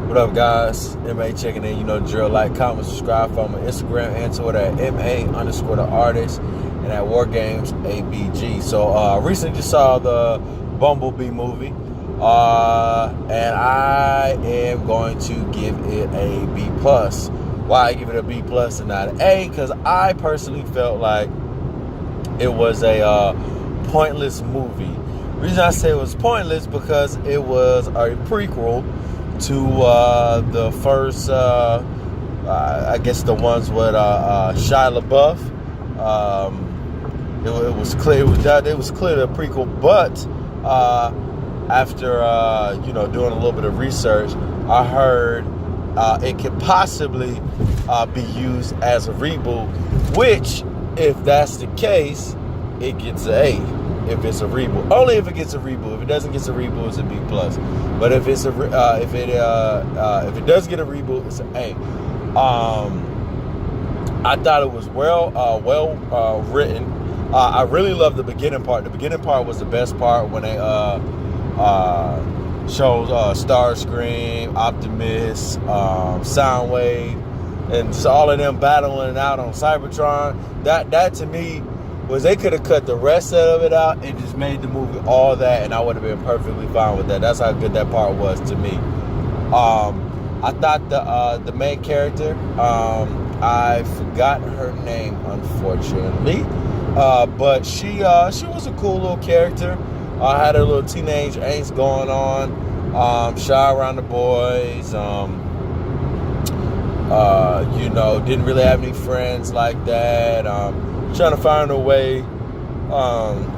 What up, guys? M.A. checking in. You know the drill. Like, comment, subscribe. Follow my Instagram and Twitter at M.A_the_artist and at WarGamesABG. So, recently just saw the Bumblebee movie, and I am going to give it a B+. Why I give it a B+ and not an A? Because I personally felt like it was a pointless movie. The reason I say it was pointless because it was a prequel to the first, I guess the ones with Shia LaBeouf. It was clear the prequel, but after doing a little bit of research, I heard it could possibly be used as a reboot. Which, if that's the case, it gets an A. If it's a reboot, only if it gets a reboot. If it doesn't get a reboot, it's a B+. But if it's if it does get a reboot, it's an A. I thought it was well written. I really loved the beginning part. The beginning part was the best part when they showed Starscream, Optimus, Soundwave, and so all of them battling it out on Cybertron. That to me was, they could have cut the rest of it out and just made the movie all that, and I would have been perfectly fine with that. That's how good that part was to me. I thought the main character, I forgot her name, unfortunately, but she was a cool little character. Had her little teenage angst going on, shy around the boys, didn't really have any friends like that. Trying to find her way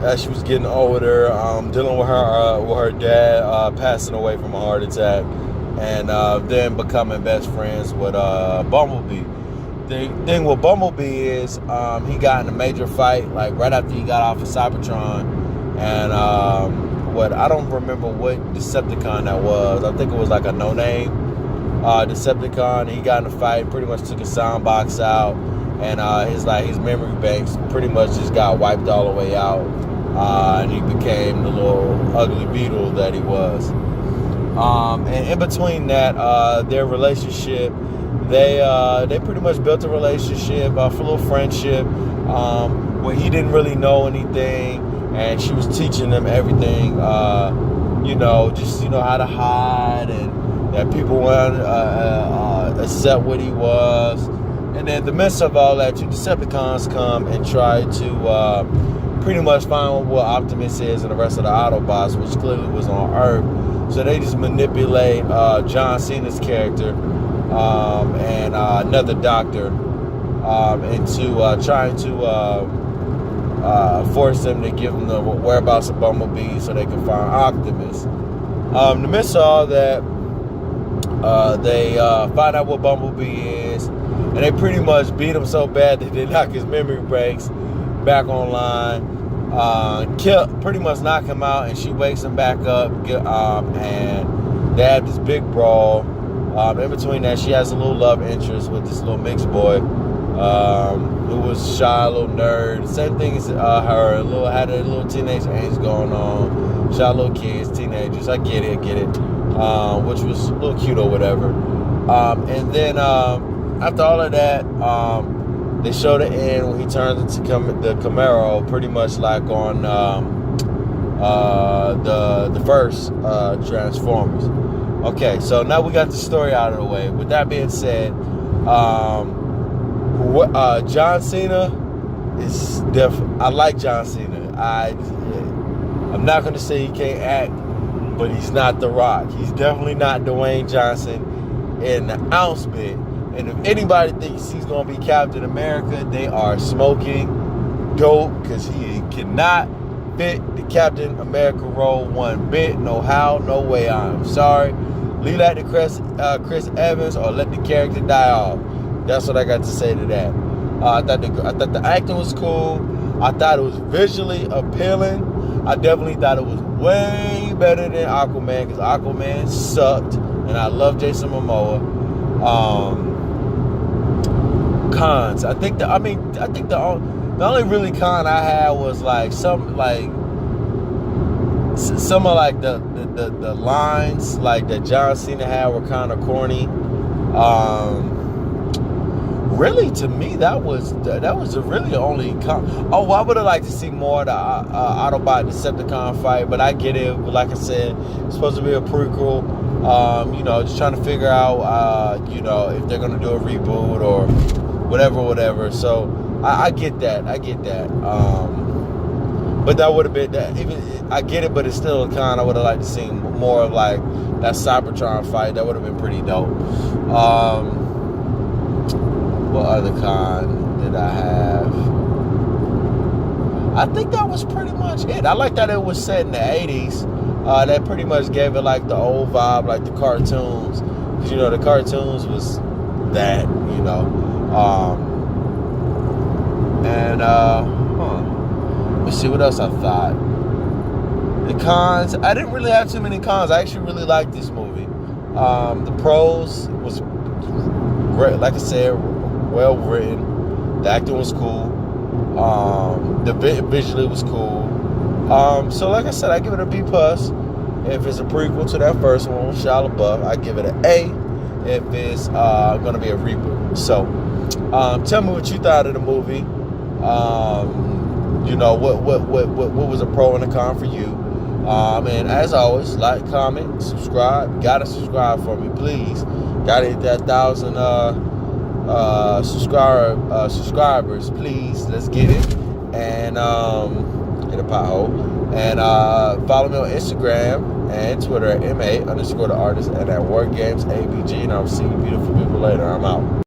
as she was getting older, dealing with her dad passing away from a heart attack, and then becoming best friends with Bumblebee. The thing with Bumblebee is he got in a major fight like right after he got off of Cybertron, and I don't remember what Decepticon that was. I think it was like a no-name Decepticon. He got in a fight, pretty much took his sound box out. And his memory banks pretty much just got wiped all the way out, and he became the little ugly beetle that he was. And in between that, their relationship, they pretty much built a relationship, a little friendship, where he didn't really know anything, and she was teaching him everything, how to hide, and that people wouldn't accept what he was. And then in the midst of all that, two Decepticons come and try to pretty much find what Optimus is and the rest of the Autobots, which clearly was on Earth. So they just manipulate John Cena's character and another doctor into trying to force them to give them the whereabouts of Bumblebee so they can find Optimus. In the midst of all that, they find out what Bumblebee is. And they pretty much beat him so bad that they knock his memory breaks back online. Pretty much knock him out, and she wakes him back up. And they have this big brawl. In between that, she has a little love interest with this little mixed boy who was shy, a little nerd. Same thing as her. Had a little teenage angst going on. Shy little kids, teenagers. I get it. Which was a little cute or whatever. And then after all of that, they show the end when he turns into the Camaro, pretty much like on the first Transformers. Okay, so now we got the story out of the way. With that being said, John Cena is I like John Cena. I'm not going to say he can't act, but he's not The Rock. He's definitely not Dwayne Johnson in an ounce bit. And if anybody thinks he's going to be Captain America, they are smoking dope, because he cannot fit the Captain America role one bit. No how, no way. I'm sorry. Leave that to Chris Evans, or let the character die off. That's what I got to say to that. I thought the acting was cool. I thought it was visually appealing. I definitely thought it was way better than Aquaman, because Aquaman sucked, and I love Jason Momoa. Cons. I think the only really con I had was some some of like the lines like that John Cena had were kind of corny. Really, to me, that was the really only. I would have liked to see more of the Autobot Decepticon fight, but I get it. Like I said, it's supposed to be a prequel. Just trying to figure out, if they're gonna do a reboot or whatever. So I get that. But that would have been that. Even I get it, but it's still kind of would have liked to see more of like that Cybertron fight. That would have been pretty dope. What other con did I have? I think that was pretty much it. I like that it was set in the 80s. That pretty much gave it like the old vibe, like the cartoons. Because, the cartoons was that, Let's see what else I thought. The cons, I didn't really have too many cons. I actually really liked this movie. The pros was great. Like I said, well written. The acting was cool. The visually was cool. So like I said, I give it a B+. If it's a prequel to that first one with Shia LaBeouf, I give it an A. If it's going to be a reboot. So tell me what you thought of the movie. What was a pro and a con for you? And as always, like, comment, subscribe. Gotta subscribe for me, please. Gotta hit that 1,000 subscribers, please. Let's get it. And hit a pothole. And follow me on Instagram and Twitter at M.A._the artist and at Word Games ABG. And I'll see you beautiful people later. I'm out.